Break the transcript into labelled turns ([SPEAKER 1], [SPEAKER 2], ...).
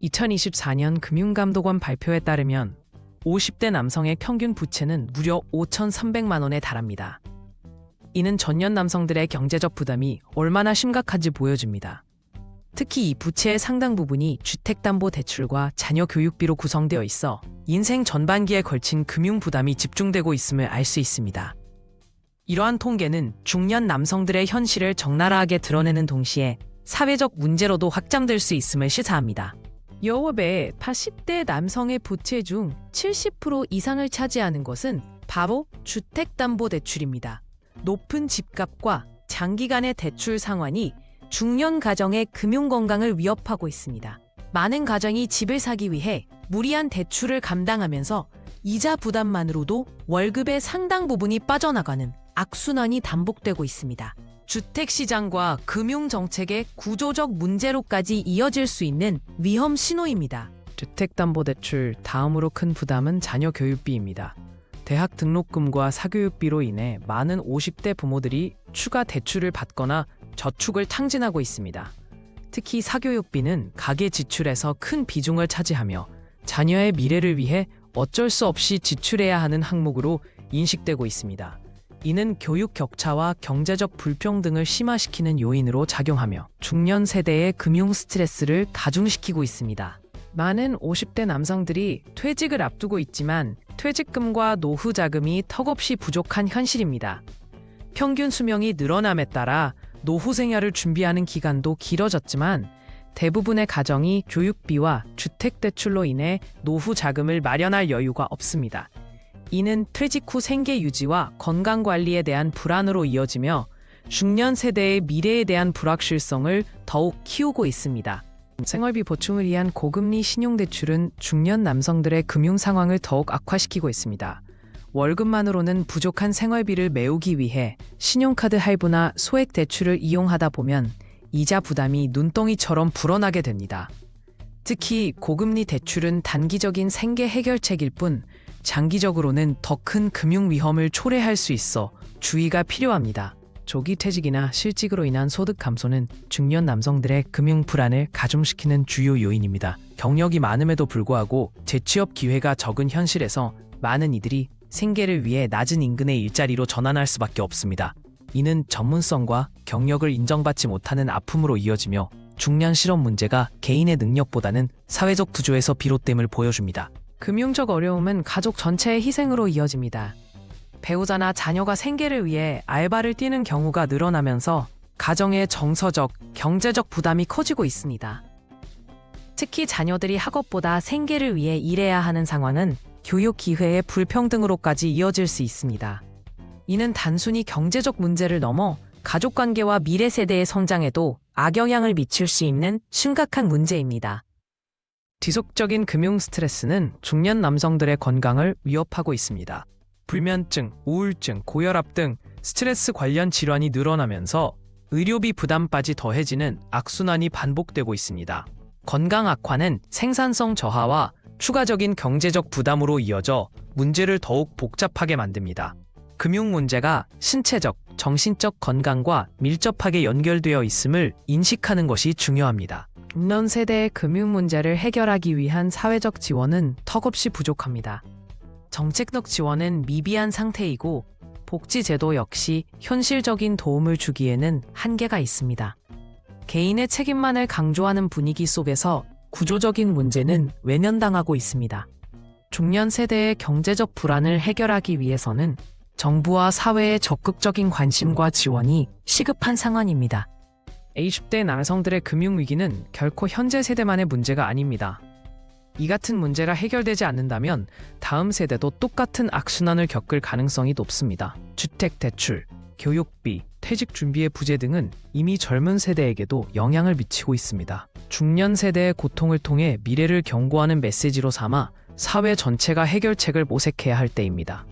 [SPEAKER 1] 2024년 금융감독원 발표에 따르면 50대 남성의 평균 부채는 무려 5,300만 원에 달합니다. 이는 전년 남성들의 경제적 부담이 얼마나 심각한지 보여줍니다. 특히 이 부채의 상당 부분이 주택담보대출과 자녀 교육비로 구성되어 있어 인생 전반기에 걸친 금융 부담이 집중되고 있음을 알 수 있습니다. 이러한 통계는 중년 남성들의 현실을 적나라하게 드러내는 동시에 사회적 문제로도 확장될 수 있음을 시사합니다. 이와 배에 80대 남성의 부채 중 70% 이상을 차지하는 것은 바로 주택담보대출입니다. 높은 집값과 장기간의 대출 상환이 중년 가정의 금융 건강을 위협하고 있습니다. 많은 가정이 집을 사기 위해 무리한 대출을 감당하면서 이자 부담만으로도 월급의 상당 부분이 빠져나가는 악순환이 반복되고 있습니다. 주택시장과 금융정책의 구조적 문제로까지 이어질 수 있는 위험 신호입니다. 주택담보대출 다음으로 큰 부담은 자녀 교육비입니다. 대학 등록금과 사교육비로 인해 많은 50대 부모들이 추가 대출을 받거나 저축을 탕진하고 있습니다. 특히 사교육비는 가계 지출에서 큰 비중을 차지하며 자녀의 미래를 위해 어쩔 수 없이 지출해야 하는 항목으로 인식되고 있습니다. 이는 교육 격차와 경제적 불평등을 심화시키는 요인으로 작용하며 중년 세대의 금융 스트레스를 가중시키고 있습니다. 많은 50대 남성들이 퇴직을 앞두고 있지만 퇴직금과 노후 자금이 턱없이 부족한 현실입니다. 평균 수명이 늘어남에 따라 노후 생활을 준비하는 기간도 길어졌지만 대부분의 가정이 교육비와 주택대출로 인해 노후 자금을 마련할 여유가 없습니다. 이는 퇴직 후 생계 유지와 건강관리에 대한 불안으로 이어지며 중년 세대의 미래에 대한 불확실성을 더욱 키우고 있습니다. 생활비 보충을 위한 고금리 신용대출은 중년 남성들의 금융 상황을 더욱 악화시키고 있습니다. 월급만으로는 부족한 생활비를 메우기 위해 신용카드 할부나 소액 대출을 이용하다 보면 이자 부담이 눈덩이처럼 불어나게 됩니다. 특히 고금리 대출은 단기적인 생계 해결책일 뿐 장기적으로는 더 큰 금융 위험을 초래할 수 있어 주의가 필요합니다. 조기 퇴직이나 실직으로 인한 소득 감소는 중년 남성들의 금융 불안을 가중시키는 주요 요인입니다. 경력이 많음에도 불구하고 재취업 기회가 적은 현실에서 많은 이들이 생계를 위해 낮은 인근의 일자리로 전환할 수밖에 없습니다. 이는 전문성과 경력을 인정받지 못하는 아픔으로 이어지며 중년 실업 문제가 개인의 능력보다는 사회적 구조에서 비롯됨을 보여줍니다. 금융적 어려움은 가족 전체의 희생으로 이어집니다. 배우자나 자녀가 생계를 위해 알바를 뛰는 경우가 늘어나면서 가정의 정서적, 경제적 부담이 커지고 있습니다. 특히 자녀들이 학업보다 생계를 위해 일해야 하는 상황은 교육 기회의 불평등으로까지 이어질 수 있습니다. 이는 단순히 경제적 문제를 넘어 가족관계와 미래 세대의 성장에도 악영향을 미칠 수 있는 심각한 문제입니다. 지속적인 금융 스트레스는 중년 남성들의 건강을 위협하고 있습니다. 불면증, 우울증, 고혈압 등 스트레스 관련 질환이 늘어나면서 의료비 부담까지 더해지는 악순환이 반복되고 있습니다. 건강 악화는 생산성 저하와 추가적인 경제적 부담으로 이어져 문제를 더욱 복잡하게 만듭니다. 금융 문제가 신체적, 정신적 건강과 밀접하게 연결되어 있음을 인식하는 것이 중요합니다. 중년 세대의 금융 문제를 해결하기 위한 사회적 지원은 턱없이 부족합니다. 정책적 지원은 미비한 상태이고 복지제도 역시 현실적인 도움을 주기에는 한계가 있습니다. 개인의 책임만을 강조하는 분위기 속에서 구조적인 문제는 외면당하고 있습니다. 중년 세대의 경제적 불안을 해결하기 위해서는 정부와 사회의 적극적인 관심과 지원이 시급한 상황입니다. 20대 남성들의 금융위기는 결코 현재 세대만의 문제가 아닙니다. 이 같은 문제가 해결되지 않는다면 다음 세대도 똑같은 악순환을 겪을 가능성이 높습니다. 주택 대출, 교육비, 퇴직 준비의 부재 등은 이미 젊은 세대에게도 영향을 미치고 있습니다. 중년 세대의 고통을 통해 미래를 경고하는 메시지로 삼아 사회 전체가 해결책을 모색해야 할 때입니다.